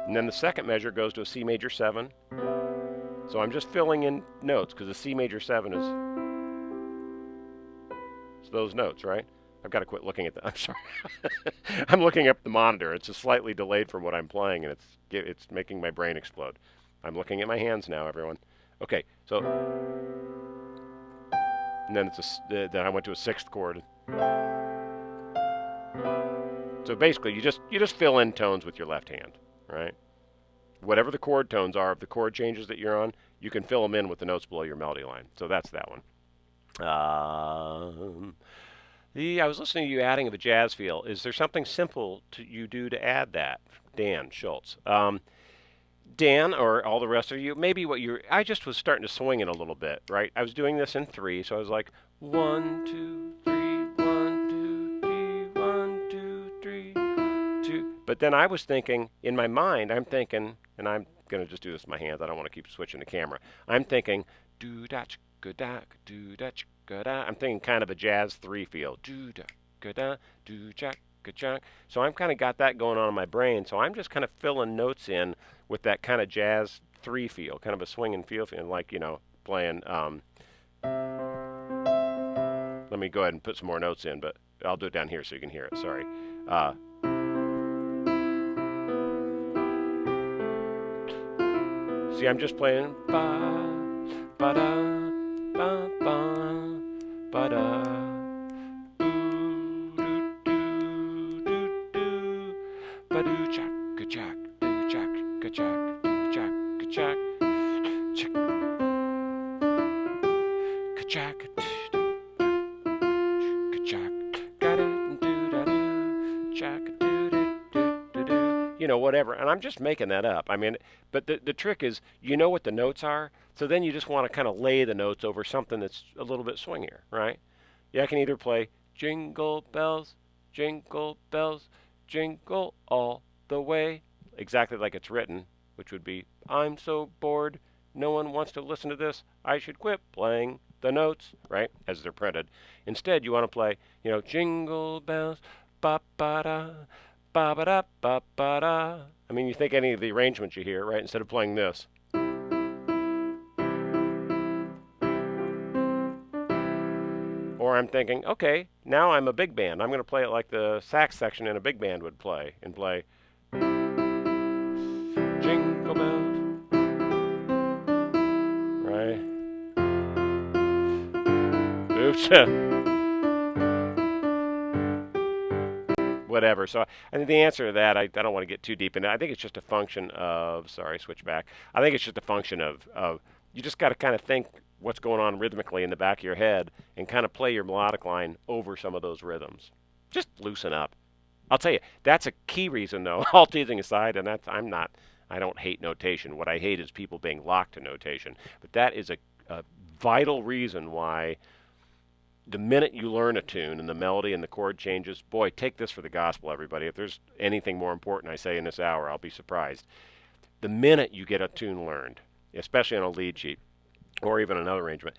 Speaker 1: And then the second measure goes to a C major 7. So I'm just filling in notes because the C major 7 is those notes, right? I've got to quit looking at that. I'm sorry. I'm looking up the monitor. It's just slightly delayed from what I'm playing, and it's making my brain explode. I'm looking at my hands now, everyone. Okay, so and then then I went to a 6th chord. So basically, you just fill in tones with your left hand, right? Whatever the chord tones are of the chord changes that you're on, you can fill them in with the notes below your melody line. So that's that one. I was listening to you adding of a jazz feel. Is there something simple you do to add that? Dan Schultz. Dan, or all the rest of you, maybe I just was starting to swing it a little bit, right? I was doing this in 3, so I was like, 1, 2, 3, 1, 2, 3, But then I was thinking, in my mind, I'm thinking, and I'm going to just do this with my hands. I don't want to keep switching the camera. I'm thinking, do da da do da da. I'm thinking kind of a jazz 3 feel. Do da da do jack jack. So I'm kind of got that going on in my brain. So I'm just kind of filling notes in with that kind of jazz 3 feel, kind of a swinging feel, like playing. Let me go ahead and put some more notes in, but I'll do it down here so you can hear it. Sorry. See, I'm just playing ba ba da ba ba ba da boo do do do ba do jack jack do jack jack do jack jack jack jack jack got it do da do jack do do do whatever. And I'm just making that up. I mean, but the trick is, what the notes are, so then you just want to kind of lay the notes over something that's a little bit swingier, right? Yeah, I can either play jingle bells, jingle all the way, exactly like it's written, which would be, I'm so bored, no one wants to listen to this, I should quit playing the notes, right, as they're printed. Instead, you want to play, jingle bells, ba ba da, ba ba da ba ba da. I mean, you think any of the arrangements you hear, right? Instead of playing this. Or I'm thinking, okay, now I'm a big band. I'm going to play it like the sax section in a big band would play, and play jingle bells, right? Oops. Whatever. So I think the answer to that, I don't want to get too deep into it. I think it's just a function of, sorry, switch back. I think it's just a function of you just got to kind of think what's going on rhythmically in the back of your head and kind of play your melodic line over some of those rhythms. Just loosen up. I'll tell you, that's a key reason, though, all teasing aside, and I don't hate notation. What I hate is people being locked to notation. But that is a vital reason why the minute you learn a tune and the melody and the chord changes, boy, take this for the gospel, everybody. If there's anything more important I say in this hour, I'll be surprised. The minute you get a tune learned, especially on a lead sheet or even another arrangement,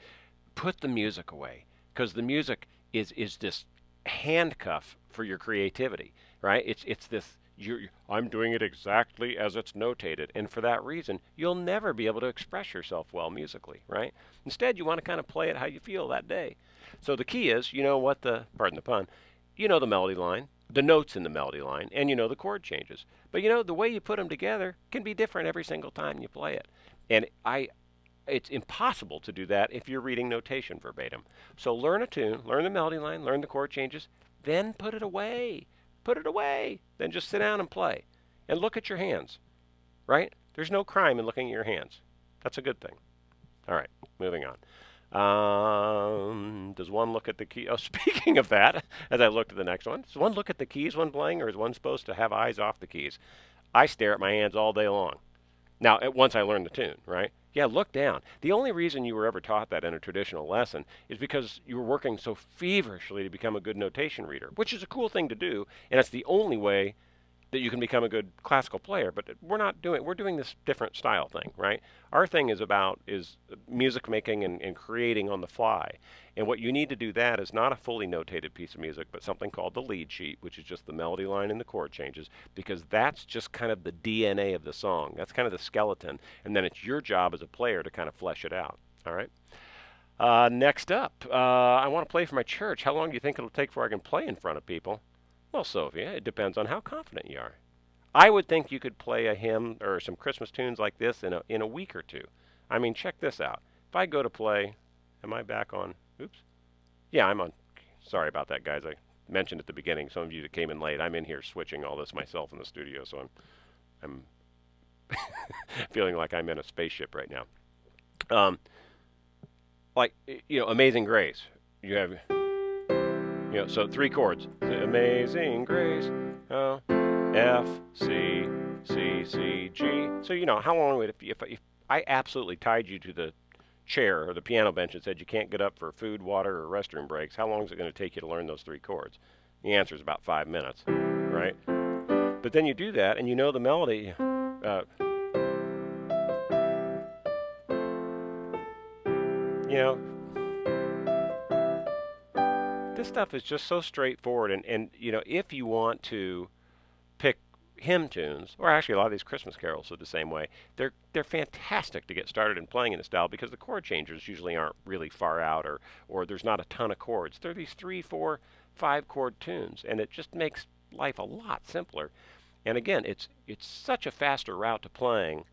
Speaker 1: put the music away, because the music is this handcuff for your creativity, right? It's this. I'm doing it exactly as it's notated, and for that reason, you'll never be able to express yourself well musically, right? Instead, you want to kind of play it how you feel that day. So the key is, pardon the pun, the melody line, the notes in the melody line, and the chord changes. But the way you put them together can be different every single time you play it. And it's impossible to do that if you're reading notation verbatim. So learn a tune, learn the melody line, learn the chord changes, then put it away. Put it away. Then just sit down and play. And look at your hands, right? There's no crime in looking at your hands. That's a good thing. All right, moving on. Does one look at the key? Oh, speaking of that, as I look at the next one, does one look at the keys when playing, or is one supposed to have eyes off the keys? I stare at my hands all day long. Now, once I learn the tune, right? Yeah, look down. The only reason you were ever taught that in a traditional lesson is because you were working so feverishly to become a good notation reader, which is a cool thing to do, and it's the only way that you can become a good classical player. But we're doing this different style thing, right? Our thing is music making and creating on the fly. And what you need to do that is not a fully notated piece of music, but something called the lead sheet, which is just the melody line and the chord changes, because that's just kind of the DNA of the song. That's kind of the skeleton. And then it's your job as a player to kind of flesh it out. All right. Next up, I want to play for my church. How long do you think it'll take before I can play in front of people? Well, Sophia, it depends on how confident you are. I would think you could play a hymn or some Christmas tunes like this in a week or two. I mean, check this out. If I go to play, am I back on? Oops. Yeah, I'm on. Sorry about that, guys. I mentioned at the beginning, some of you that came in late, I'm in here switching all this myself in the studio, so I'm feeling like I'm in a spaceship right now. Amazing Grace. You have, so 3 chords. Amazing Grace. Oh, F, C, C, C, G. So, how long would if I absolutely tied you to the chair or the piano bench and said you can't get up for food, water, or restroom breaks, how long is it going to take you to learn those 3 chords? The answer is about 5 minutes, right? But then you do that, and you know the melody. You know, this stuff is just so straightforward. And you know, if you want to pick hymn tunes, or actually a lot of these Christmas carols are the same way. They're fantastic to get started in playing in the style because the chord changes usually aren't really far out, or there's not a ton of chords. They're these 3, 4, 5 chord tunes, and it just makes life a lot simpler. And again, it's such a faster route to playing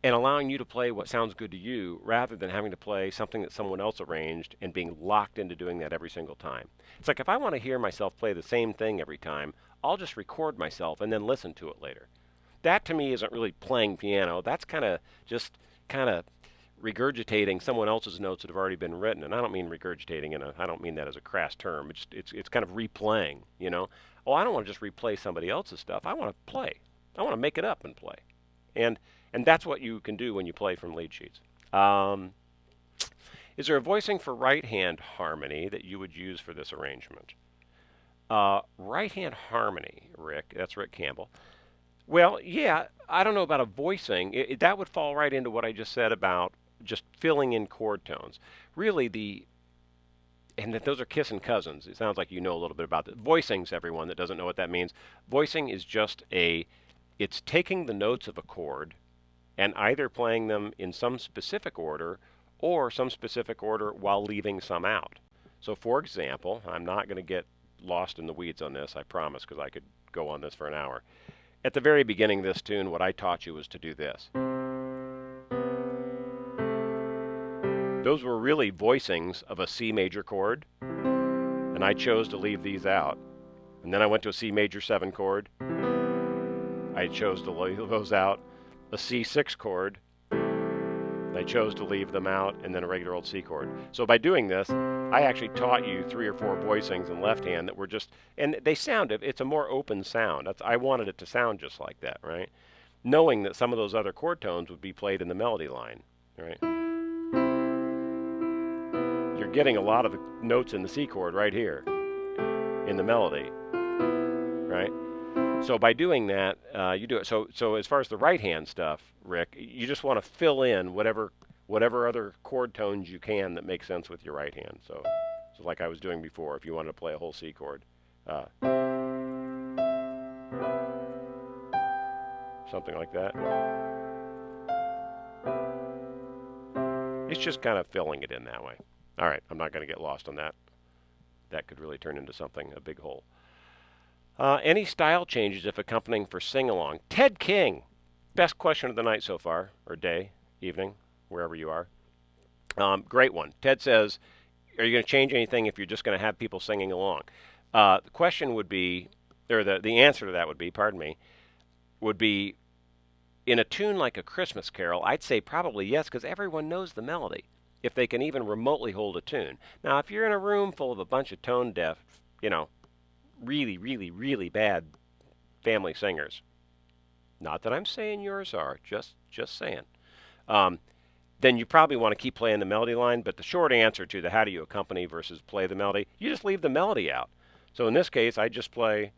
Speaker 1: and allowing you to play what sounds good to you rather than having to play something that someone else arranged and being locked into doing that every single time. It's like if I want to hear myself play the same thing every time, I'll just record myself and then listen to it later. That to me isn't really playing piano. That's kind of regurgitating someone else's notes that have already been written. And I don't mean regurgitating, I don't mean that as a crass term. It's kind of replaying, you know. Oh, I don't want to just replay somebody else's stuff. I want to play. I want to make it up and play. And and that's what you can do when you play from lead sheets. Is there a voicing for right hand harmony that you would use for this arrangement? Right hand harmony, Rick. That's Rick Campbell. Well, yeah, I don't know about a voicing. That would fall right into what I just said about just filling in chord tones. Really, and that those are kissing cousins. It sounds like you know a little bit about that. Voicings, everyone that doesn't know what that means. Voicing is just it's taking the notes of a chord and either playing them in some specific order or some specific order while leaving some out. So, for example, I'm not going to get lost in the weeds on this, I promise, because I could go on this for an hour. At the very beginning of this tune, what I taught you was to do this. Those were really voicings of a C major chord, and I chose to leave these out. And then I went to a C major 7 chord. I chose to leave those out. A C6 chord. I chose to leave them out, and then a regular old C chord. So by doing this, I actually taught you 3 or 4 voicings in left hand that were just, and they sounded, it's a more open sound. I wanted it to sound just like that, right? Knowing that some of those other chord tones would be played in the melody line, right? You're getting a lot of the notes in the C chord right here in the melody, right? So by doing that, you do it. So as far as the right hand stuff, Rick, you just want to fill in whatever other chord tones you can that make sense with your right hand. So like I was doing before, if you wanted to play a whole C chord, something like that. It's just kind of filling it in that way. All right, I'm not going to get lost on that. That could really turn into something, a big hole. Any style changes if accompanying for sing-along? Ted King, best question of the night so far, or day, evening, wherever you are. Great one. Ted says, are you going to change anything if you're just going to have people singing along? The question would be, or the answer to that would be, pardon me, would be, in a tune like a Christmas carol, I'd say probably yes, because everyone knows the melody, if they can even remotely hold a tune. Now, if you're in a room full of a bunch of tone deaf, really, really, really bad family singers. Not that I'm saying yours are, just saying. Then you probably want to keep playing the melody line, but the short answer to the how do you accompany versus play the melody, you just leave the melody out. So in this case, I just play,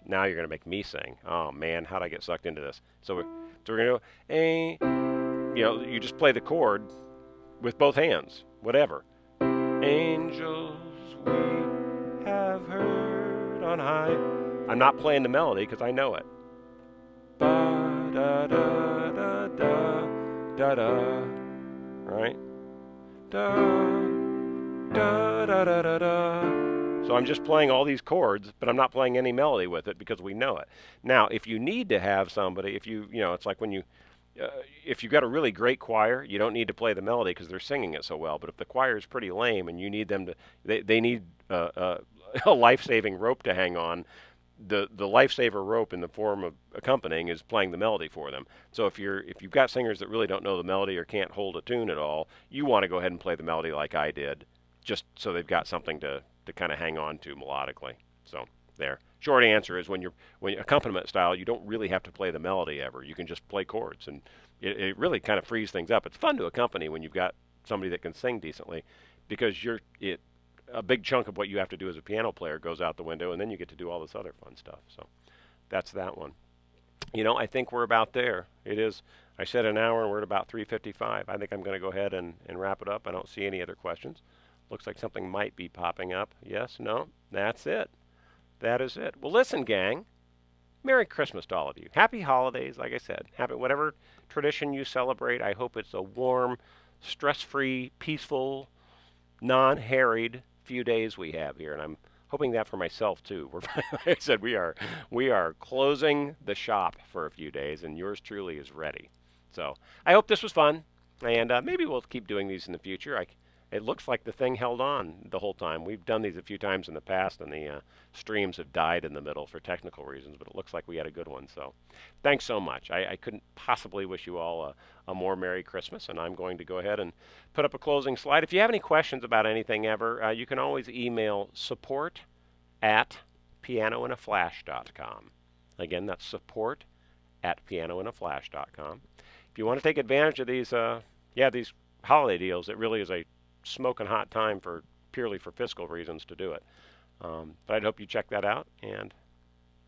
Speaker 1: now you're going to make me sing. Oh man, how'd I get sucked into this? So we're going to go, you just play the chord with both hands, whatever. Angels we have heard on high. I'm not playing the melody because I know it. Ba da da da da da da. Right? Da da da da da da. So I'm just playing all these chords, but I'm not playing any melody with it because we know it. Now, if you need to have somebody, it's like when if you've got a really great choir, you don't need to play the melody because they're singing it so well. But if the choir is pretty lame and you need them to, they need a life-saving rope to hang on. The lifesaver rope in the form of accompanying is playing the melody for them. So if you've got singers that really don't know the melody or can't hold a tune at all, you want to go ahead and play the melody like I did, just so they've got something to kind of hang on to melodically. So there. Short answer is when you accompaniment style, you don't really have to play the melody ever. You can just play chords, and it really kind of frees things up. It's fun to accompany when you've got somebody that can sing decently, because a big chunk of what you have to do as a piano player goes out the window, and then you get to do all this other fun stuff. So That's that one. I think we're about there. It is, I said an hour and we're at about 3:55. I think I'm going to go ahead and wrap it up. I don't see any other questions. Looks like something might be popping up. Yes, no, that's it. That is it. Well, listen, gang. Merry Christmas to all of you. Happy holidays, like I said. Happy whatever tradition you celebrate. I hope it's a warm, stress-free, peaceful, non-harried few days we have here, and I'm hoping that for myself too. Like I said, we are closing the shop for a few days, and yours truly is ready. So I hope this was fun, and maybe we'll keep doing these in the future. It looks like the thing held on the whole time. We've done these a few times in the past, and the streams have died in the middle for technical reasons, but it looks like we had a good one. So thanks so much. I couldn't possibly wish you all a more Merry Christmas, and I'm going to go ahead and put up a closing slide. If you have any questions about anything ever, you can always email support@pianoinaflash.com. Again, that's support@pianoinaflash.com. If you want to take advantage of these holiday deals, it really is a smoking hot time for purely for fiscal reasons to do it. But I'd hope you check that out, and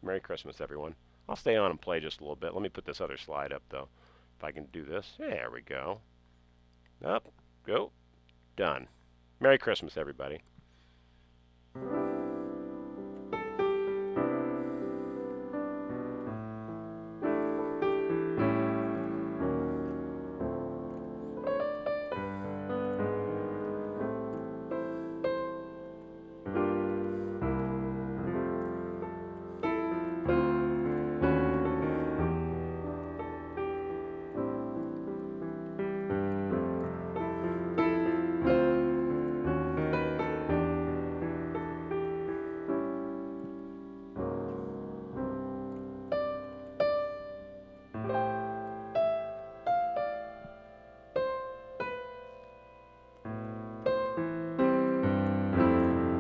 Speaker 1: Merry Christmas, everyone. I'll stay on and play just a little bit. Let me put this other slide up, though, if I can do this. There we go. Up, go, done. Merry Christmas, everybody.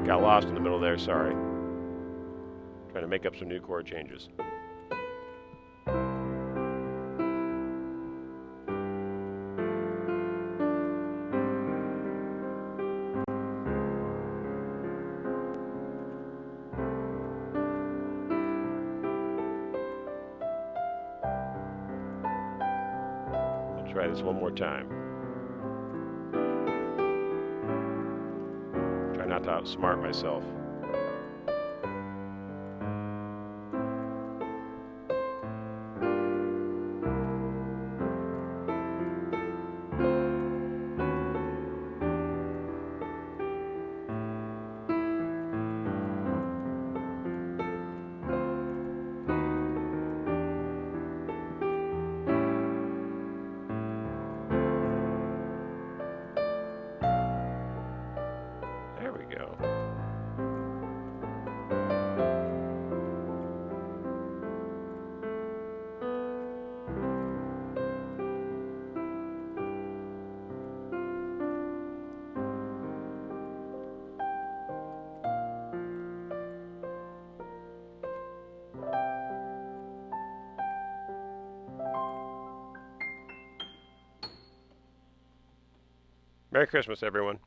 Speaker 1: Got lost in the middle there, sorry. Trying to make up some new chord changes. I'll try this one more time. Try not to outsmart myself. There we go. Merry Christmas, everyone.